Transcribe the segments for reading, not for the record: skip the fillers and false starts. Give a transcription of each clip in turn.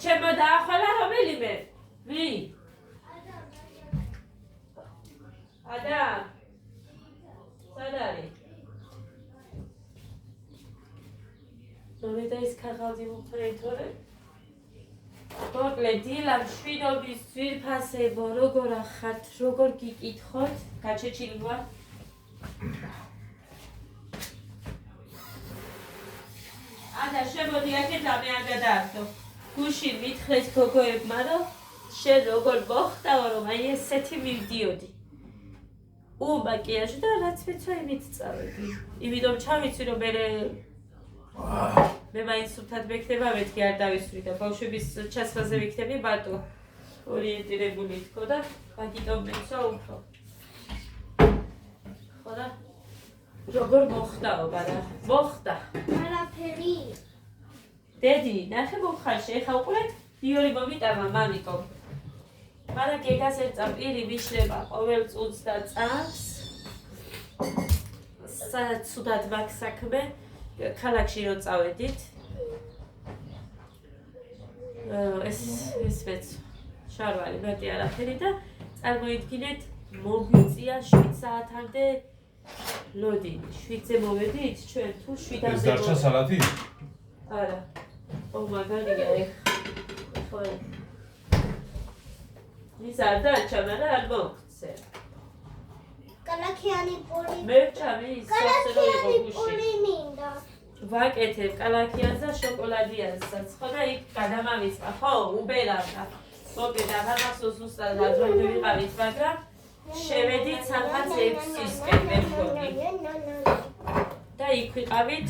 ჩემო დაახვალა რომელიმე? ვინ? ადა. სად არის? ნომედა ის ქაღალდი მოფრეთორე? მოკლედ დილა მშვიდობის ძვირფასებო როგორ ახართ, როგორ გიკითხოთ, გაჩეჩილი ვარ? ადა შემოდი აქეთ ამე არ გადაართო. გუშინ მითხრეს გოგოებმა, რომ შენ როგორ მოხდაო, რომ აი ესეთი მივდიოდი. უმაკიაჟი და რაც მეცვა იმით წავედი. იმიტომ ჩავიცი, რომ მე მაინც სუფთად მექნება, მეთქი არ დავისვრი და ბავშვების ჩასხაზე ვიქნები ბატო ორიენტირებული თქო და მაგიტომ მეცვა უფრო. ხო და როგორ მოხდაო, ბარა? მოხდა. არაფერი. დედი, ნახე მომხარში, ეხა უყურეთ, იორი მომიტამა მამიკომ. მაგრამ გეგას ერწა პირი მიშლება ყოველ წუთს და წამს. საცუდად მაქვს საქმე, ქალაქში რო წავედით. ეს მეც შარვალი მეტი არაფერი და წარმოიდგინეთ, მოგვიწია 7 საათამდე ლოდინი. 7-ზე მოვედით ჩვენ თუ 7-ამდე. ეს დარჩა სალათი? არა. მაგარია ხო. ის არ დარჩა, მაგრამ არ მოგცე. კალაკიანი პური. მე ვჭამი ის სასწრაფო კალაკიანი პური მინდა. ვაკეთებ კალაკიანს და შოკოლადიანსაც, ხო და იქ გადამავიწყა, ხო, უბერავდა. მოკედა გამახსოვს უბრალოდ აძვენდი ვიყავით, მაგრამ შევედით სადღაც 6-ისკენ მეგონი. და იქ ვიყავით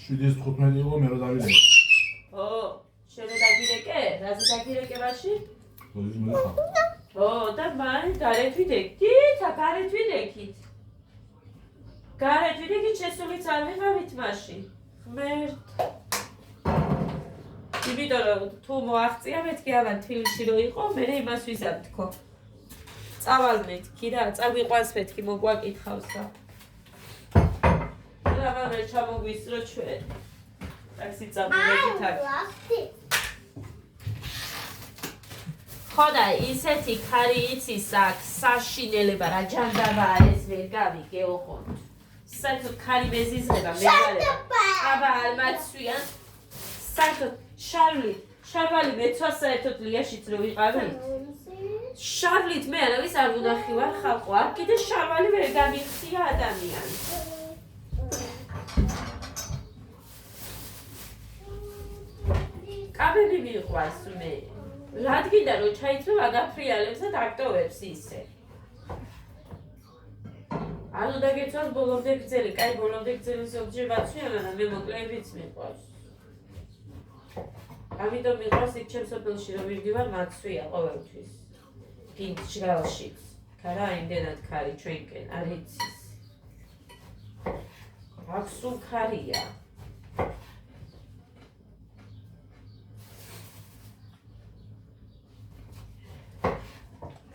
7:15 იყო მე რა დავიდე. ო, შენ დაგირეკე? რაზე დაგირეკებაში? როდის მოიხა? ო, და მან გარეთ ვიდექით, გარეთ ვიდექით. გარეთ ვიდექით, შესულიც არ ვიყავით მაშინ. ღმერთ. იმიტომ რომ თუ მოაღწია მეთქი ამან თბილისში რო იყო, მე იმას ვიზამ თქო. წავალ მეთქი რა, წაგვიყვანს მეთქი, მოგვაკითხავს რა. რა მე ჩამოგვისრო ჩვენ. ტაქსი წამოვედით აქ. ხო და ისეთი ქარი იცის აქ საშინელება რა ჯანდაბაა ეს ვერ გავიგე ოღონდ. საერთოდ ქარი მეზიზღება მეგარება. აბა არ მაცვიან. საერთოდ შარვალი მეცვა საერთოდ ლიაშიც რო ვიყავი. შარვლით მე არავის არ უნახი ვარ ხალხო. აქ კიდე შარვალი ვერ გამიხსია ადამიანს. კაბები მიყვარს მე. რადგინდა რომ ჩაიცვა აგაფრიალებს და დაქტოვებს ისე. არ უნდა გეცვალ ბოლომდე გრძელი, კაი ბოლომდე გრძელი ზოგჯერ ვაცვია, მაგრამ მე მოკლებიც მიყვარს. ამიტომ მიყვარს იქ ჩემ სოფელში რომ მივდივარ, მაცვია ყოველთვის. გინდ ჟღალშიც. ქარა იმდენად ქარი ჩვენკენ არ იცის. აქ სულ ქარია.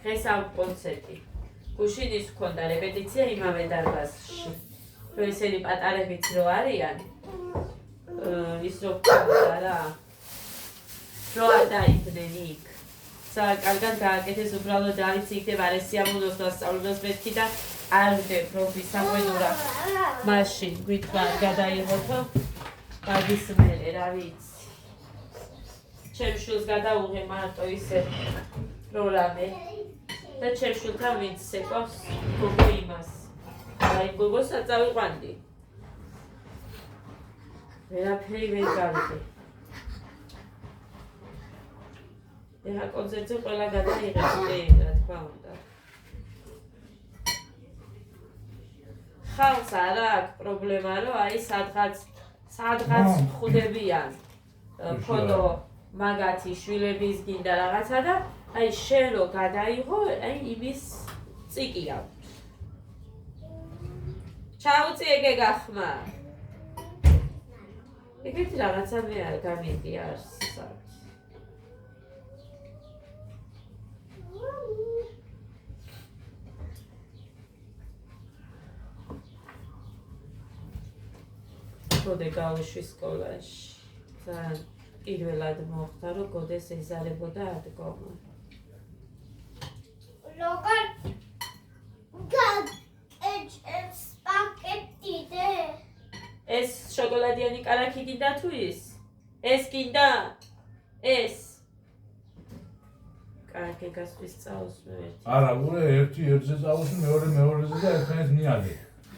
დღეს ამ კონცერტი. გუშინის ჰქონდა რეპეტიცია იმავე დარბაზში. რომ ესენი პატარებიც რო არიან, ის რო ჰქონდა რა. რო არ დაიდნენ იქ. კარგად გააკეთეს უბრალოდ დავიცი იქნებ არ ესიამოვნოს დასწავლებას მეთქი და არ ვდებ რომ ვისაყვენურა. მაშინ გვითხრა გადაიღოთო. მაგის მერე რა ვიცი. ჩემ შვილს გადაუღე მარტო ისე რო რამე. და ჩემ შვილთან ვინც ეკვავს გოგო იმას. აი გოგოსაც წავიყვანდი. ვერაფერი ვერ გავიგე. ეხა კონცერტზე ყველა გადაიღეს რა თქმა უნდა. ხალხს არ აქვს პრობლემა რომ აი სადღაც ხვდებიან ფოტო მაგათი შვილების გინდა რაღაცა და აი შენ რო გადაიღო, აი იმის წიკია. ჩაუწი ეგე გახმა. ეგეთი რაღაცა მე არ გამიდი არსად. ხოდე გავუშვი სკოლაში. ძალიან პირველად მოხდა, რომ გოდეს ეზარებოდა ადგომა. როგორ გაეჭებს პაკეტიდე? ეს შოკოლადიანი კალათი გინდა თუ ის? ეს გინდა? ეს? კარგი გასვლის წაუს მე ერთი. არა, ურე ერთი ერთზე წავუსი, მეორე მეორეზე და ერთმანეთს მიადე.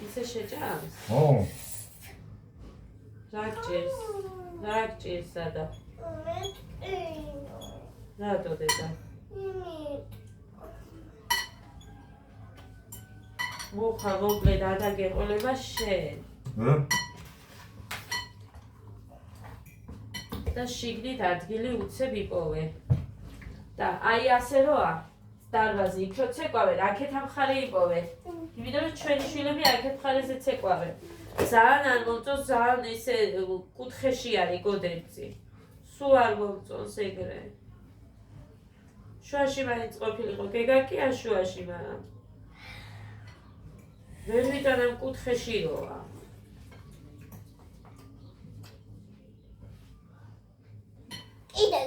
ისე შეჭამს? ო, რა გჭირს სადა? რატო დედა? მოხა მოკლედ არ დაგეყოლება შენ. და შიგნით ადგილი უცებ იპოვე. და აი ასე როა დარბაზი იქ რო ცეკვავენ, აქეთ ამხარე იპოვე. იმიტომ რომ ჩვენი შვილები აქეთ მხარეზე ცეკვავენ. ძალიან არ მომწონს, ძალიან ისე კუთხეში არის გოდერძი. სულ არ მომწონს ეგრე. შუაში მაინც ყოფილიყო გეგაკია შუაში, მაგრამ ვერ ვიტანამ კუთხეში როა. კიდე.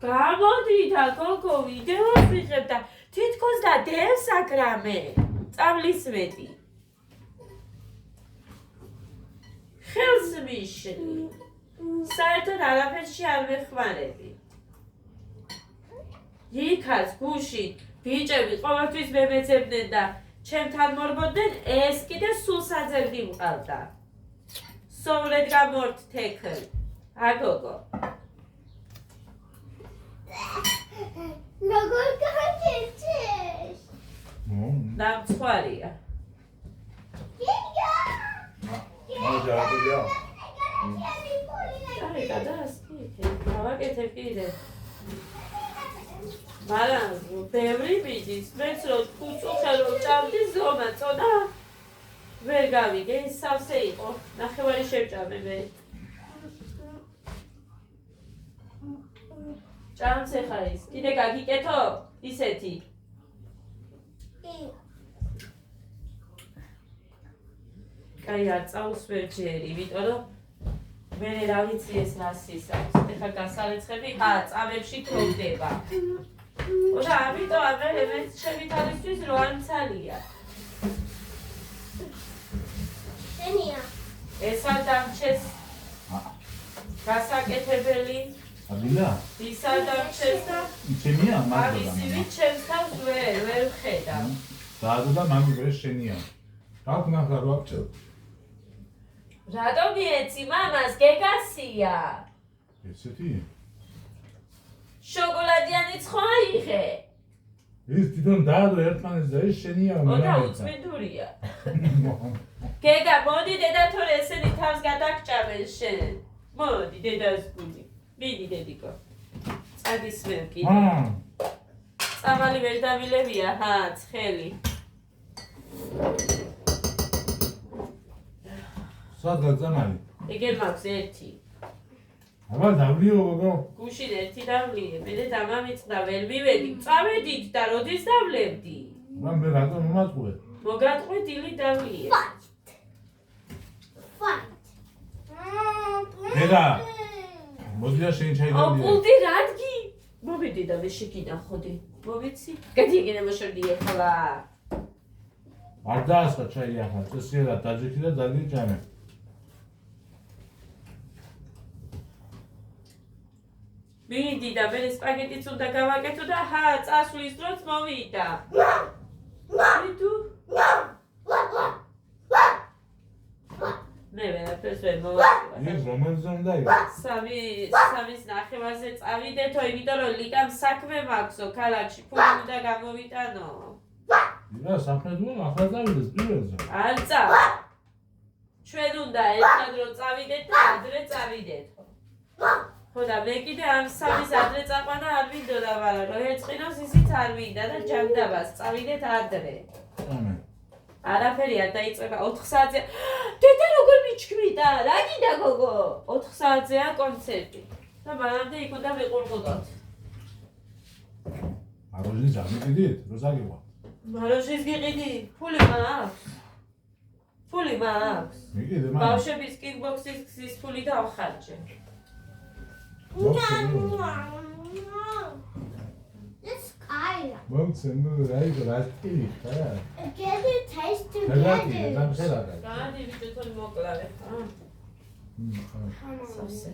გამოდი და გოგო ვიდეოს ვიღებ და თითქოს და დევს აკრამე. წამლის მეტი. ხელს მიშლი. საერთოდ არაფერში არ მეხმარები. იქაც გუში ბიჭები ყოველთვის მემეძებდნენ და ჩემთან მორბოდნენ, ეს კიდე სულ საძებდი მყავდა. სოვრედ გამორთ თექლ. აგოგო. როგორ გაეჭებს? დამცხვარია. მოჟარდია. აი, გადაასწრე. გავაკეთებ კიდე. მაგრამ ბევრი მიდის, მეც რო უწუხელო ჭამდი ზომა წონა. ვერ გავიგე, ის სავსე იყო. ნახევარი შევჭამე მე. ჭამს ეხა ის. კიდე გაგიკეთო? ისეთი. კაი არ წაუს ვერ ჯერი, იმიტომ რომ მე რა ვიცი ეს რა სისავს. ეხა გასარეცხები წამებში თოვდება. და ამიტომ ამერე მე ჩემი თავისთვის რო არ მცალია. შენია. ეს არ დამჩეს გასაკეთებელი. ადილა? ის არ დამჩეს და ჩემია მაგდა. ამისივე ჩემს თავს ვერ ვხედა. დაადო და მამი ვერ შენია. აქ ნახა რა ვწევ. რატომ მიეცი მამას გეგასია? ესეთი? შოკოლადიანი ცხვა აიღე. ის თვითონ დაადო ერთმანეთს და ეს შენია. ოდა უწმინდურია. გეგა მოდი დედა თორე ესენი თავს გადაგჭამენ შენ. მოდი დედას გული. მიდი დედიკო. წადის მე კიდე. წამალი ვერ დავილებია, ცხელი. სადღაც წამალი. ეგერ მაქვს ერთი. აბა დავლიო გოგო. გუშინ ერთი დავლიე, მე და დამამიწყდა ვერ მივედი. წავედით და როდის დავლებდი? მე რატომ მომაწყვე? მოგატყვე დილით დავლიე. დედა. მოდი და შენ ჩაი ო დავლიე. პულტი რადგი? მოვიდი და მე შეკინახოდი. მოვიცი? გადი ეგენე მოშორდი ახლა. არ დაასხა ჩაი ახლა. წესია და დაჯექი და ძალიან ჭამე. მიდი და მე სპაგეტიც უნდა გავაკეთო და წასვლის დროც მოვიდა. თუ მე ვერაფერს ვერ მოვაწყდა. ის რომელზე უნდა იყოს? სამის ნახევარზე წავიდეთო, იმიტომ რომ ლიკამ საქმე მაქვსო ქალაქში, ფული უნდა გამოვიტანო. ია საფრთხე ახლა დავიდეს პირველზე. არ წავ. ჩვენ უნდა ერთად რომ წავიდეთ და ადრე წავიდეთო. ხო და მე კიდე ამ სამის ადრე წაყვანა არ მინდოდა, მაგრამ რომ ერწყინოს ისიც არ მინდა და ჯანდაბას წავიდეთ ადრე. ამე. არაფერი არ დაიწყება 4 საათზე. დედა როგორ მიჩქმიდა? რა გინდა გოგო? 4 საათზეა კონცერტი. და მანამდე იქ უნდა ვიყურყუდოთ. მაროჟის ამიყიდით, როზაგივა. მაროჟის გიყიდი? ფული მაქვს? პული მაქვს. მიგიდე მან. ბავშვების კიკბოქსის გზის ფული დავხარჯე. This guy. მომცენ ნუ რაი ხა. Get it taste გადადი together. დამხერაგა. გადი ბიჭო თორე მოკლავე. სავსე.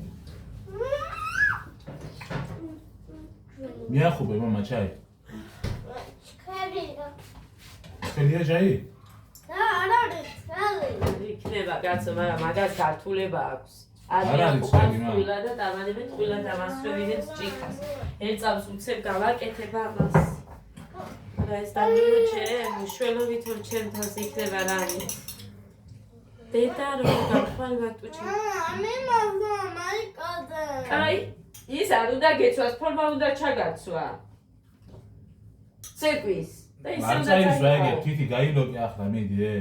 მიახუბე მამა ჩაი. Curry. ხელია ჩაი? No, I don't need curry. იქნება კაცო, მაგრამ მაგას გართულება აქვს. არ არის ცხელი, მა. ყვილა და დამანებენ ყვილა დამასწრებინებს ჭიქას. ეწავს უცებ გავაკეთებ ამას. რა ეს დამიოჩენ, უშველობით რომ ჩემთანს იქნება რამე. დედა რომ გავხვალ ვატუჩი. მე მოგმა მაიკოდე. აი, ის არ უნდა გეცვას, ფორმა უნდა ჩაგაცვა. ცეკვის. და ისე უნდა არცაის ვეგე ჩაგაცვა. თითი გაილოკი ახლა მიდი ე.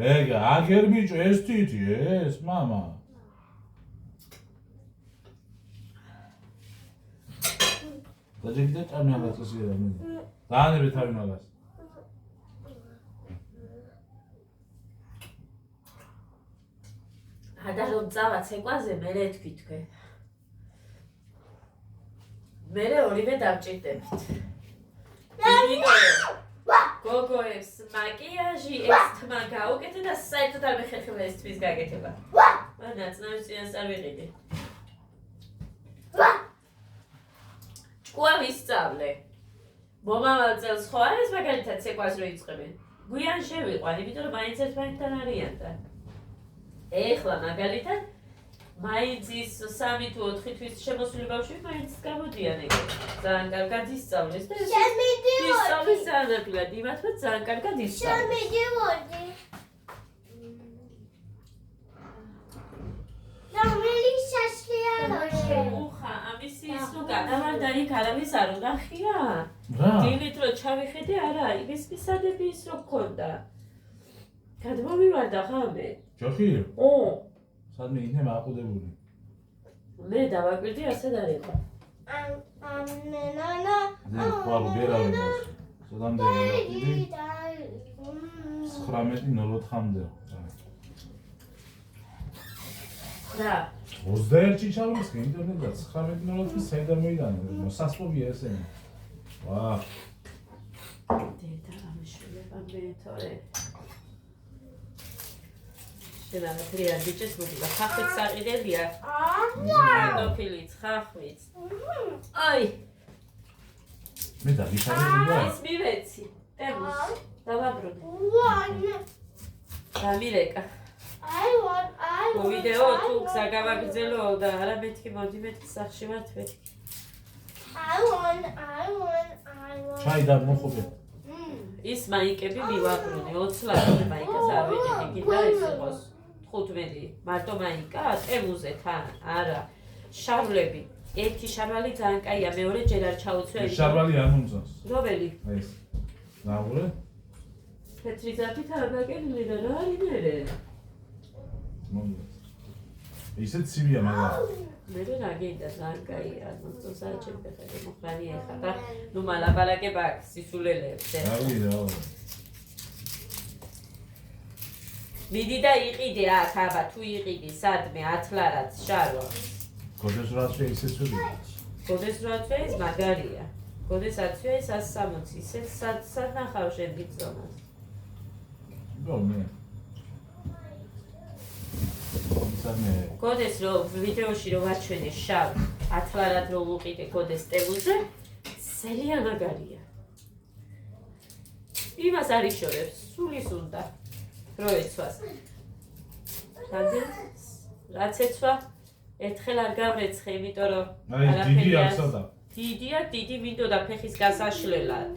ვეგა აგერ ბიჭო ეს თითი ეს მამა. დაჯერდა წამი აღაწესე რა მე. დაანებე თავი მაგას. ადა რომ წავა ცეკვაზე მერე თქვი თქვენ. მერე ორივე დავჭირდებით. გოგოებს მაკიაჟი ეს თმა გაუკეთე და საერთოდ არ მეხერხება ეს თვის გაკეთება. მანაც ნაცნობს არ ვიყიდე. ჭკუა ვისწავლე. მომავალ წელს ხო არის მაგალითად ცეკვას რო იწყებენ. გვიან შევიყვან, იმიტომ რომ მაინც ერთმანეთთან არიან და. ეხლა მაგალითად მაინც ის 3 თუ 4 თვის შემოსული ბავშვები მაინც გამოდიან ეგ. ძალიან კარგად ისწავლეს და ეს შენ მიდივოდი. ისწავლის ძალიან ადვილად, იმათმა ძალიან კარგად შენ ისწავლეს. მიდივოდი. და მელი შაშლიალოშე. უხა, ამისი ის ნუ გადავარდა იქ არავის არ უნდა ხია. რა? დილით რო ჩავიხედე, არა, იმის მისადები ის რო გქონდა. გადმოვივარდა ხამე. ჯოხი? ო, სადმე იქნება აყუდებული. მე დავაკვირდი ასეთ არ იყო. ამენანა. ზე ყვალ ბერავი მას. სადამდე ვიყიდი 19:04-მდე. რა, 21-ში ჩავმისხე ინტერნეტად 19:04-ში საიდან მოიტანა? მოსასწრებია ესენი. ვა, დედა ამშულება მე თორე. შედარებით არ ბიჭეს მოგივა. ხახვით საყიდელია. კარტოფილიც, ხახვით. აი, მე დაგიშალები ის მივეცი. ემოს, დავაბრუნე. One. დამირეკა. I want. ვიდეო თუ გზა გავაგრძელო და არა მეთქი მოდი მეთქი სახში ვართ მეთქი. I want. ჩაი და მოხობე. ის მაიკები მივაბრუნე 20 ლარი მაიკას არ ვიყიდი კიდე ის იყოს 15 მარტო მაიკა ტემუზე თან არა შარვლები ერთი შარვალი ძალიან კაია მეორე ჯერ არ ჩაუცვე შარვალი არ მომწონს. რომელი აი ეს. ნაურე? თეთრი ზაფით არ გაგენილი და რა არის მერე მომწონს. ისეთ ცივია მაგა. მე რა გინდა ძალიან კაია მოსწონს არ ჩემფეხები მოხდანი ეხა და ნუ მალაპარაკება აქ სისულელეებს რავი რა. მიდი და იყიდე აქ აბა თუ იყიდი სადმე 10 ლარად შარვა გოდეს რაცვე ისე ცუდი. გოდეს რაცვე ის მაგარია გოდეს აცვე ის 160 ისე სად ნახავ შენ გიწონას გომე. სამე. გოდეს რომ ვიდეოში რომ ვაჩვენე შავ 10 ლარად რომ უყიდე გოდეს ტებუზე სელია მაგარია იმას არ იშორებს სულის უნდა რო ეცვას რამდენ რაც ეცვა ერთხელ არ გავრეცხე იმიტომ რომ აი დიდი ახსოვდა. დიდია დიდი მინდოდა ფეხის გასაშლელად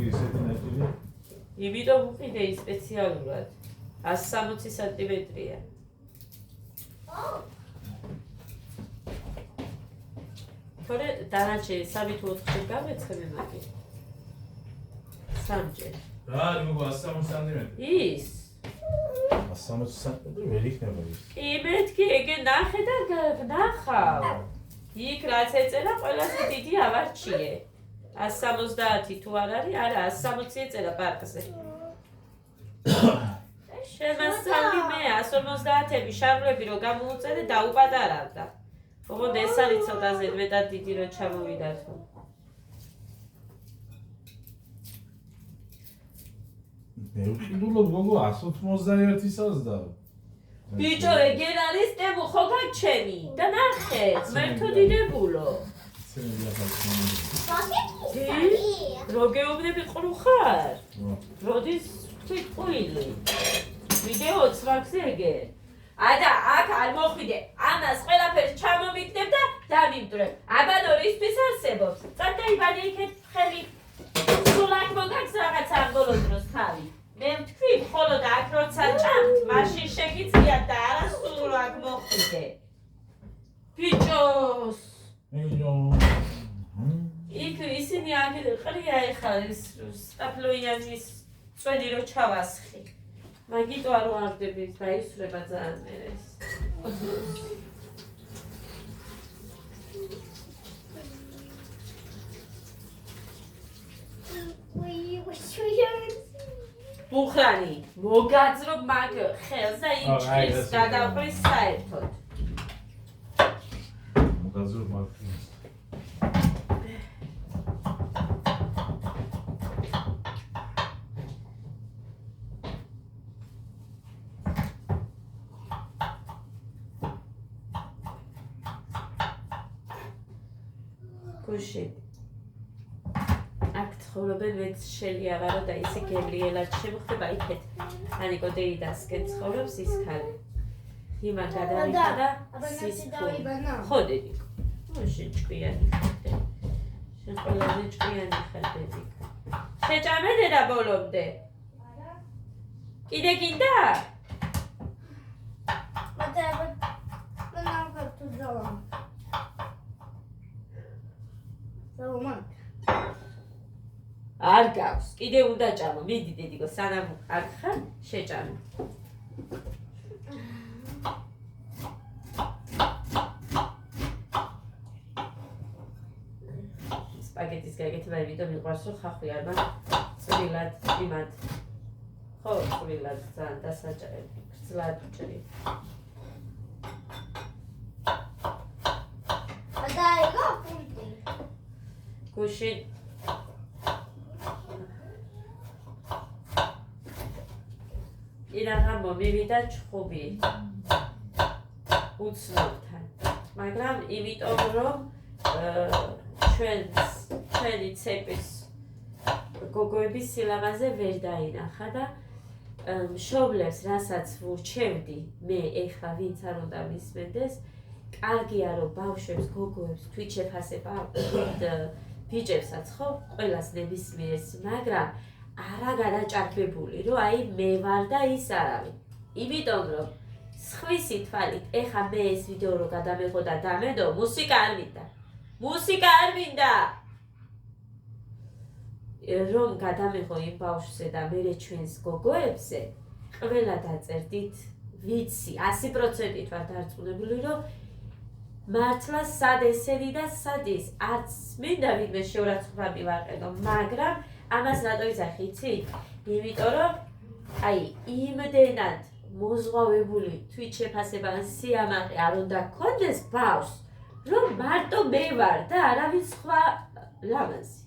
ისეთი ნაწილია. იმიტომ უყიდე ის სპეციალურად 160 სანტიმეტრია თორე დანარჩენი 3 თუ 4 ჯერ გავრეცხე მაგი სამჯერ რა არის მოგო 160 სანტიმეტრი? ის 160 სანტიმეტრი ვერ იქნება ის. კი მეთქი ეგ ნახე და ნახავ იქ რაც ეწერა ყველაზე დიდი ავარჩიე 170 თუ არ არის არა 160 ეწერა პარკზე შემასწავლი მე 150-ები შარვლები რო გამოუწედე დაუპატარავდა. ოღონდ ეს არის ცოტა ზედმეტად დიდი რო ჩამოვიდა თუ. მე ვყიდულობ გოგო 181-ისაც და ბიჭო ეგერ არის დემო ხო გაჩემი და ნახე მერთო დიდებულო. როგეუბნები ყრუ ხარ? როდის ვიტყვილი? ვიდეოც მაგზე ეგერ. ადა აქ არ მოხვიდე. ამას ყველაფერს ჩამომიგდებ და დამიმტვრებ. აბანო რისთვის არსებობს? წადაიბანე იქეთ ხელი. სულ აქ მოგაქვს რაღაც ამ ბოლო დროს თავი. მე ვთქვი, მხოლოდ აქ როცა ჭამთ, მაშინ შეგიძლიათ და არა სულ რო აქ მოხვიდე. ბიჭოს იქ ისინი ყრია ეხლა ის სტაფლოიანის წვენი რო ჩავასხი. მაგიტო არ ვარდები დაისვრება ძალიან მერე ეს. ბუხრანი მოგაძრო მაგ ხელს და იჭრის გადავყრის საერთოდ. მოგაძრო მაგ გუში აქ ცხოვრობენ მეც შელიავარო და ისე გემრიელად შემოხდება იქეთ ანიკო დეიდასკენ ცხოვრობს ის ქალი იმან გადავიდა და სისხლი ხო დედიკო შენ ჭკვიანი ხარ შენ ყველაზე ჭკვიანი ხარ დედიკო შეჭამე დედა ბოლომდე კიდე გინდა არ გავს, კიდე უნდა ჭამო, მიდი დედიკო, სანამ არ ხარ, შეჭამე. სპაგეტის გაკეთება იმიტომ მიყვარს, რომ ხახვი არ მაქვს წვრილად იმად. ხო, წვრილად ძალიან დასაჭერები, გრძლად ჭრი. გუში ირაღამ მომივიდა ჩხუბი უცნობთან მაგრამ იმიტომ რომ ჩვენი ცეპის გოგოების სილამაზე ვერ დაინახა და მშობლებს რასაც ვურჩევდი მე ეხლა ვინც არ უნდა მისმენდეს კარგია რომ ბავშვებს გოგოებს თვით შეფასება აქვთ ბიჭებსაც ხო ყველას ნებისმიერს მაგრამ არა გადაჭარბებული რომ აი მე ვარ და ის არავინ იმიტომ რომ სხვისი თვალით ეხა მე ეს ვიდეო რო გადამეღო და დამედო მუსიკა არ მინდა რომ გადამეღო იმ ბავშვზე და მე ჩვენს გოგოებზე ყველა დაწერდით ვიცი 100%-ით ვარ დარწმუნებული რომ მართლა სად ესენი და სად ის არც მინდა ვინმე შეურაცხყოფები ვაყენო მაგრამ ამას რატო ვიზახი იცი? იმიტომ რომ აი იმდენად მოზღვავებული თვით შეფასება სიამაყე არ უნდა გქონდეს ბავშვს რომ მარტო მე ვარ და არავინ სხვა ლამაზი.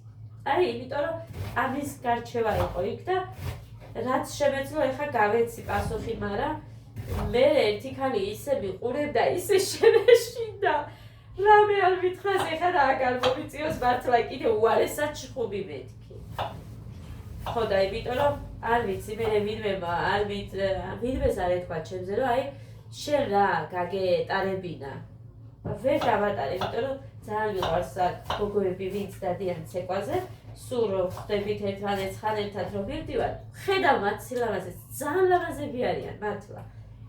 აი იმიტომ რომ ამის გარჩევა იყო იქ და რაც შემეძლო ეხა გავეცი პასუხი მაგრამ მე ერთი ხანი ისე მიყურებდა ისე შემეშინდა რამე არ მითხრას ეხა და აგარ მომიწიოს მართლა კიდე უარესად ჩხუბი მეთქი ხო და იმიტომ რომ არ ვიცი მე ვინმემა არ ვინმეს არ ეთქვა ჩემზე რომ აი შენ რა გაგეტარებინა ვერ დავატარე იმიტომ რომ ძალიან მიყვარს გოგოები ვინც დადიან ცეკვაზე სულ რომ ხდებით ერთმანეთს ხან ერთად რომ ვირდივარ ხედავ მათ სილამაზეს ძალიან ლამაზები არიან მართლა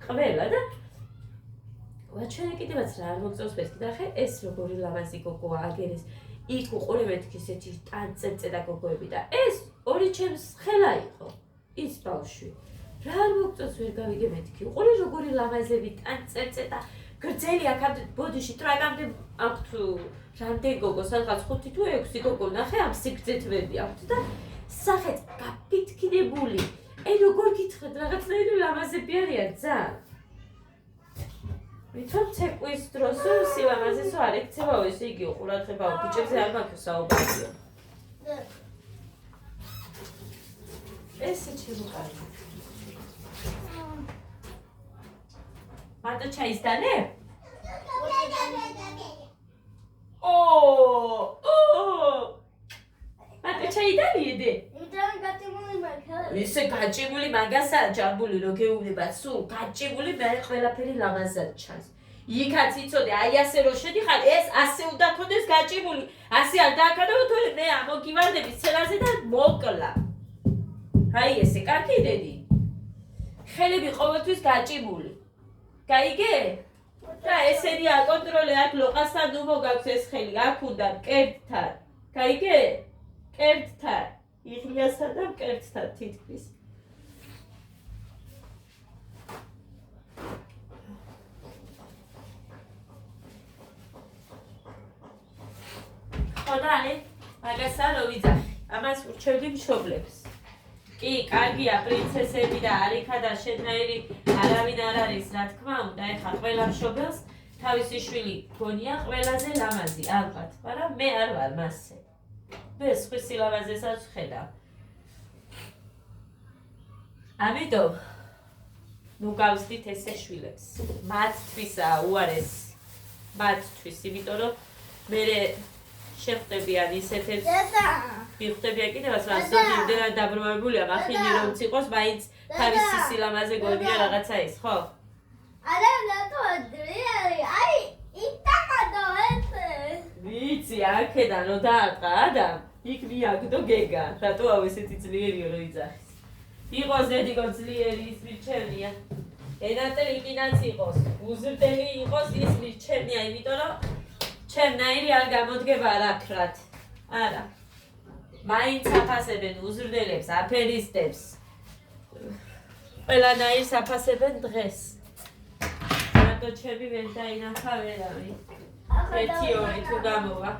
ყველა და ვაჩვენე კიდევაც რა არ მოგწონს მეთქი და ხე ეს როგორი ლამაზი გოგოა აგერეს იქ უყურებთ ისეთი ტანწეწე და გოგოები და ეს ორი ჩემს ხელა იყო ის ბავშვი რა არ მოგწონს ვერ გავიგე მეთქი უყურე როგორი ლამაზები ტანწეწე და გრძელი აქამდე ბოდიში ტრაგამდე აქვთ რამდენ გოგო სადღაც 5 თუ 6 გოგო ნახე ამ სიგრძეთ ვები აქვთ და სახეთ გაფითქნებული აი როგორ გითხრა სილამაზები არიან ძალიან. ვითომ ცეკვის დროს სილამაზესო არ ექცევაო ესე იგი ყურადღებაო ბიჭებზე არ მაქვს საუბარიო. ესე ჩიბუყარი. მარტო ჩაის დანე? მარტო ჩაი დანიედე? ისე გაჭიმული მაგასაა ჯამბული რო გეუბნება სულ გაჭიმული მე ყველაფერი ლამაზად ჩანს. იქაც იცოდე აი ასე რო შედიხარ ეს ასე უნდა ქონდეს გაჭიმული. ასე არ დააკარაო თუ მე ამოგივარდები სცენაზე და მოკლა. აი ესე კარგი დედი. ხელები ყოველთვის გაჭიმული. გაიგე? და ესენი აკონტროლე აქ ლოყასთან ნუ მოგაქვს ეს ხელი აქ უნდა მკერდთან. გაიგე? მკერდთან. იღლიასთან და მკერდთან თითქმის. ხოდარი, მაგასა რო ვიძახი. ამას ურჩევდი მშობლებს. კი, კარგია პრინცესები და არიქა და შენნაირი არავინ არ არის, რა თქმა უნდა, ეხა ყველა მშობელს თავისი შვილი გონია ყველაზე ლამაზი, ალბათ, მაგრამ მე არ ვარ მასზე. მე სხვის სილამაზესაც ვხედავ. ამიტომ ნუ გავსდით ესე შვილებს. მათთვისაა უარესი. მათთვის, იმიტომ რომ მე შეხვდებიან ისეთებს მიხვდებიან კიდევაც მას ზოგადად დაბრუნებულია მახინი რომ ციყოს მაინც თავისი სილამაზე გონია რაღაცა ის ხო? არა ნატოადრიალი აი იტაკადო ესე ვიცი აქედან რომ დაატყა ადამ იქ მიაგდო გეგა რატო აუ ესეთი ძლიერიო რომ იძახის იყოს დედიკო ძლიერი ის მირჩევნია ენატელი იქინაც იყოს უზრდელი იყოს ის მირჩევნია იმიტომ რომ ჩემნაირი არ გამოდგება არაფრად არა მაინც აფასებენ უზრდელებს აფერისტებს ყველანაირს აფასებენ დღეს რატო ჩემი ვერ დაინახა ვერავინ ერთი ორი თუ გამოვა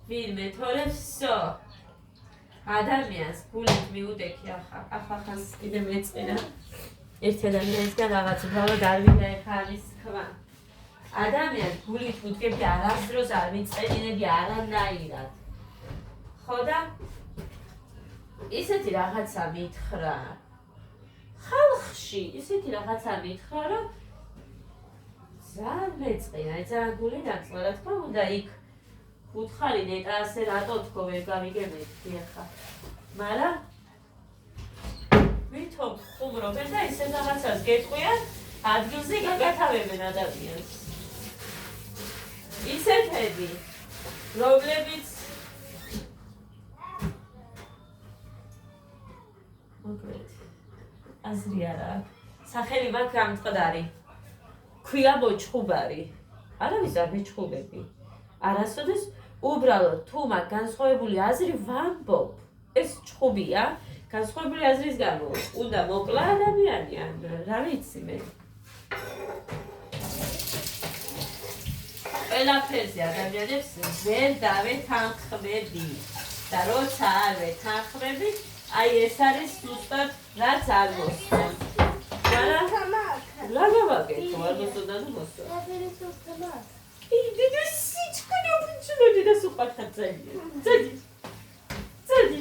ვინმე თორებსო ადამიანს გულით მიუდექი ახახას კიდე მეწყინა ერთი ადამიანისგან რაღაც უბრალოდ არ ვიდა ეხა ამის ხმა ადამიანს გულით უდგები არასდროს არ მიწენინები არანაირად ხო და ისეთი რაღაცა მითხრა ხალხში ისეთი რაღაცა მითხრა რომ ძალიან მეწყინა ძალიან გული დაწვა რა თქმა უნდა იქ უთხარი ნეტა ასე რატო თქო ვერ გავიგებდი ახლა მაგრამ ვითომ ხუმრობენ და ისე რაღაცას გეტყვიან ადგილზე გაგათავებენ ადამიანს ისეთები რომლებიც მოკლედ აზრი არა სახელი მაქვს გამწყდარი ქვია მოჩხუბარი არავის არ მეჩხუბები არასოდეს უბრალოდ თუ მაგ განსხვავებული აზრი ვამბობ ეს ჩხუბია განსხვავებული აზრის გამო უნდა მოკლა ადამიანი ან რა ვიცი მე ყველაფერზე ადამიანებს ვერ დავეთანხმები და როცა არ ვეთანხმები აი ეს არის ზუსტად რაც არ მოსწონს მაგრამ რა გავაკეთო არ მოსწონდა და მოსწონდა დიდი სიჩქარე უჩნოდი და სუპართა ძალი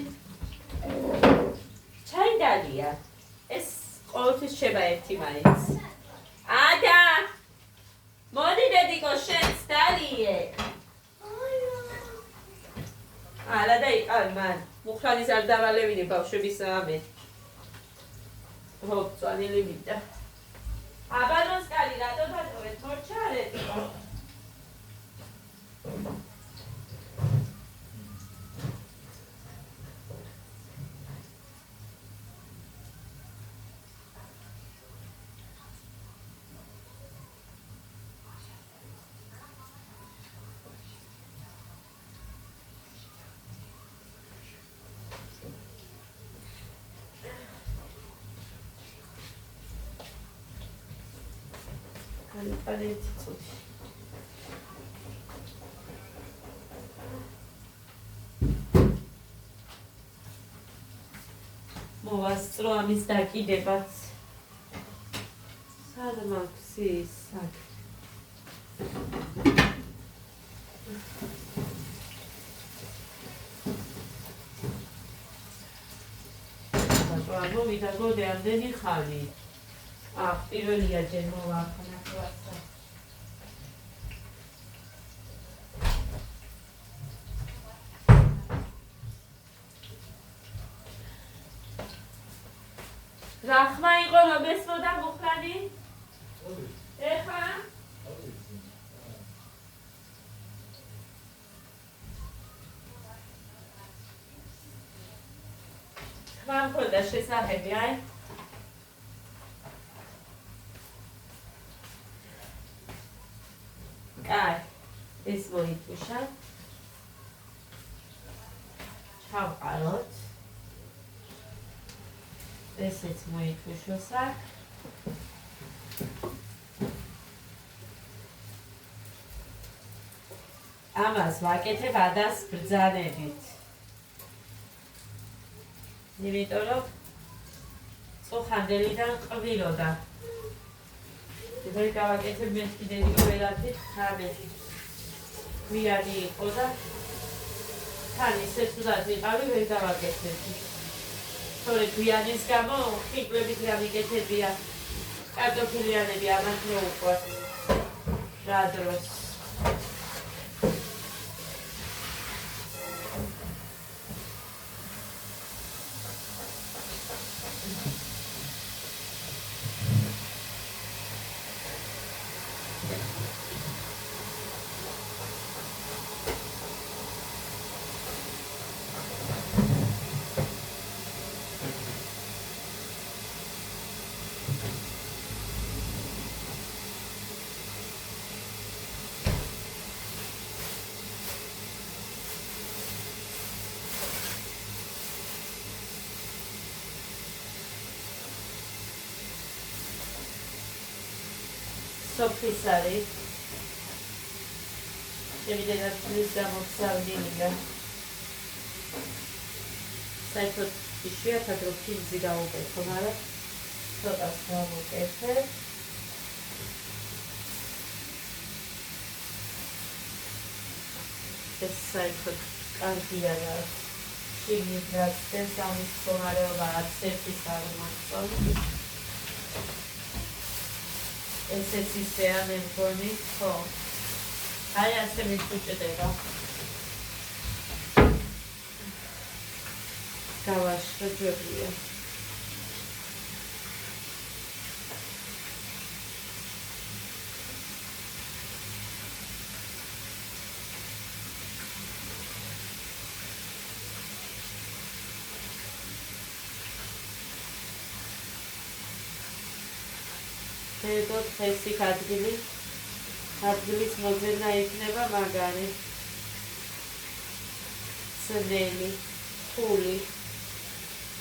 ჩაიდალია ეს ყოველთვის შევა ერთი მაინც ადა მოდი დედიკო შენს დალიე არა და იყავი მან მუხრანის არ დავალევინე ბავშვების ამე ჰოპ წვანილი მიდა აბანოს კალი რატო დატოვეთ მორჩარეთ პალეთი წუთი მოვასწრო ამის დაკიდებაც არ მაქვს ის აქ. ბატონო, ვიდაგოდე ამდენი ხანი. პირველია ჯერ მოვახნა კლასა. რა ხმა იყო რომ ესმოდა მუხლანი? ეხა? ხმა მქონდა შესახები, აი? კაი, ეს მოიწუშა. ჩავყაროთ. ესეც მოიწუშოს აქ. ამას ვაკეთებ ადას ბრძანებით. იმიტომ რომ წუხანდელიდან ყვიროდა. ვერ გავაკეთებ მე კიდე ყველაფერი ხამეთი. გვიანი იყო და თან ისე თუდად ვიყავი ვერ გავაკეთებდი. თორე გვიანის გამო ხიკლებით გამიკეთებია. კარტოფილიანები ამას მოუყვართ. რა დროს. სოფლის არის. შევიდეთ ფლის გამოხსავდინია. საერთოდ იშვიათად რომ ფილმი გავუკეთო, მაგრამ ცოტას გავუკეთებ. ეს საერთოდ კარგია რა. შიგნით რაც ეს ამის ხომარეობა რაც ერთის არ მოგწონს. ესეც ისეა მე მგონი, ხო. აი ასე მიწუჭდება. გავაშროჯებია. Tot ხესი ადგილის მოძებნა იქნება მაგარი. ძნელი, ფული.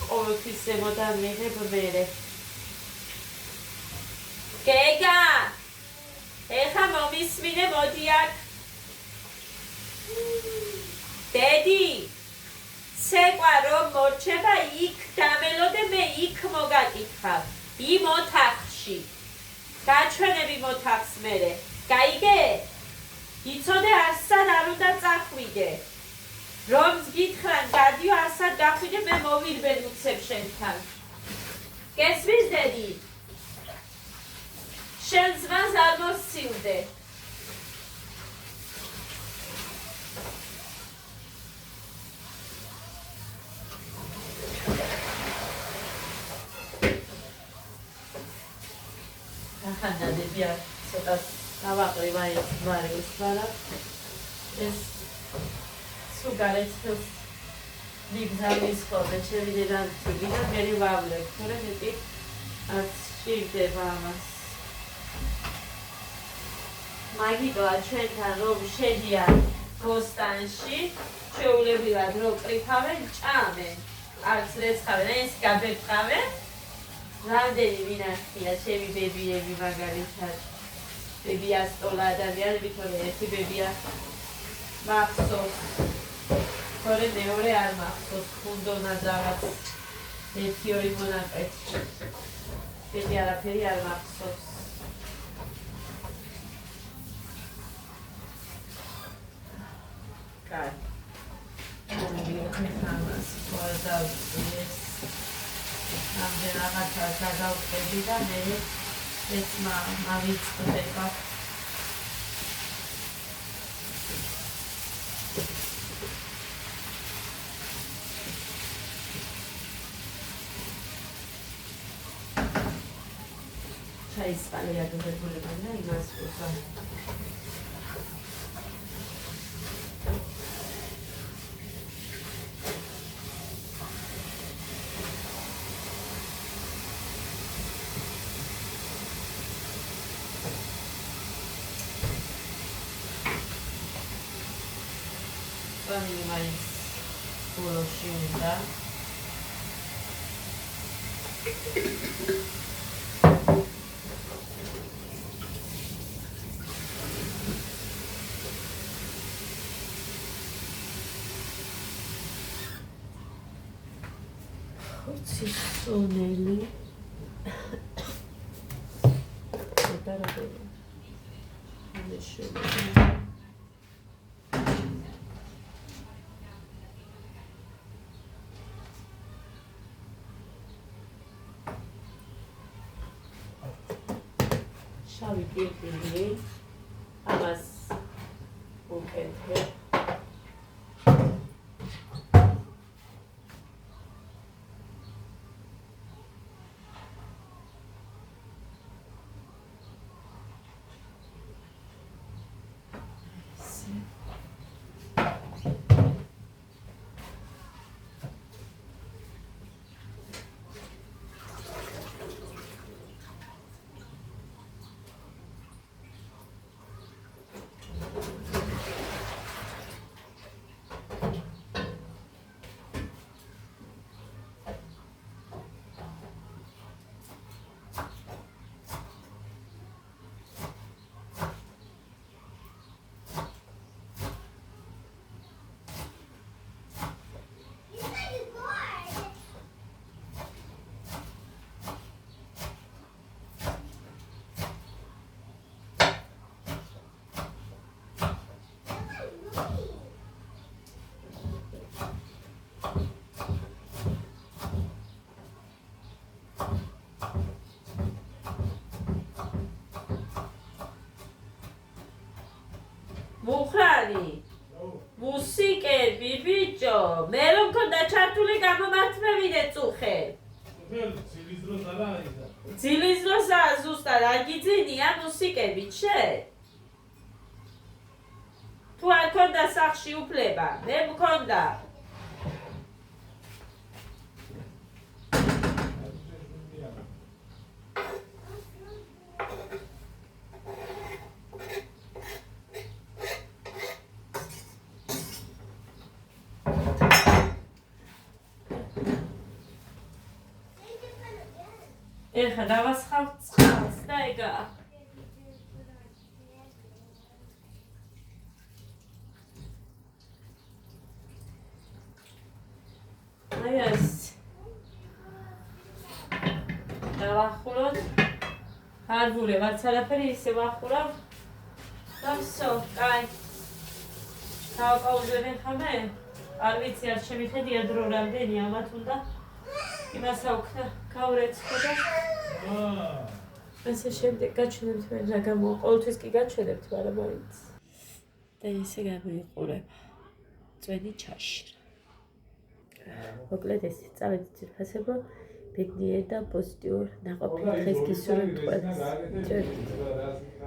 ყოველთვის ზემოდან მიღებ მერე. გეგა! ეხა მომისმინე მოდი აქ. დედი! ცეკვა რომ მორჩება იქ დამელოდე მე იქ მოგაკითხავ. იმ ოთახში. გაჩვენები მოთახს მერე. გაიგე? იცოდე არსად არ უნდა წახვიდე. რომ გითხრან გადიო არსად გახვიდე მე მოვირბენ უცებ შენთან. გესმის დედი? შენ ზმანს არ მოსცილდე. ხანდადები არ ცოტა დავაყრივა ეს მარიოს ვარა ეს სუგარეთ ნიგზავის ხოლმე შევიდე თუგიდან მერი ვავლებ თორე მეტი არც შეიძლება ამას მაგიტოა ჩვენთან რომ შედიან ბოსტანში შეულებრივად რომ ყრიფავენ ჭამენ არც რეცხავენ ეს გაბეყავენ რამდენი ვინახია ჩემი ბებიები მაგალითად ბებია სტოლა ადამიანები თორე ერთი ბებია მახსოვს თორე მეორე არ მახსოვს ხუნდონად რაღაც ერთი ორი მონაყეთი ბები არაფერი არ მახსოვს კაი. ამას ვარდავწიეს. ამდენ რაღაცას გადავწყვეტი და მე ეს მავიწყდება. ჩაის წყალი აგებულება და იმას ვუყვა. მაინც ბოლოში უნდა ციცონელი დარაბელა მეშოლა შავი პირპილი ამას უკეთებ მუხრანი მუსიკები ბიჭო მე რომ მქონდა ჩართული გამომართმევინე წუხე ძილის დროსა ზუსტად აგიძინია მუსიკები შე თუ არ მქონდა სახლში უფლება მე მქონდა ეხა დავასხავ წყალს და ეგა აი ეს დავახუროთ არ ვურევ არც არაფერი ისე ვახურავ და всё კაი დავაკაუზებენ ხამე არ ვიცი არ შემიხედია დრო რამდენი ალბათ უნდა იმას აუქნა გავრეცხო და ასე შემდეგ გაჩვენებთ მე რა გამოვა ყოველთვის კი გაჩვენებთ მაგრამ მაინც და ისე გამოიყურება წვენი ჩაშრა მოკლედ ესე წავედით ძირფასებო ბედნიერ და პოზიტიურ ნაყოფიერ დღეს გისურვებთ ყველას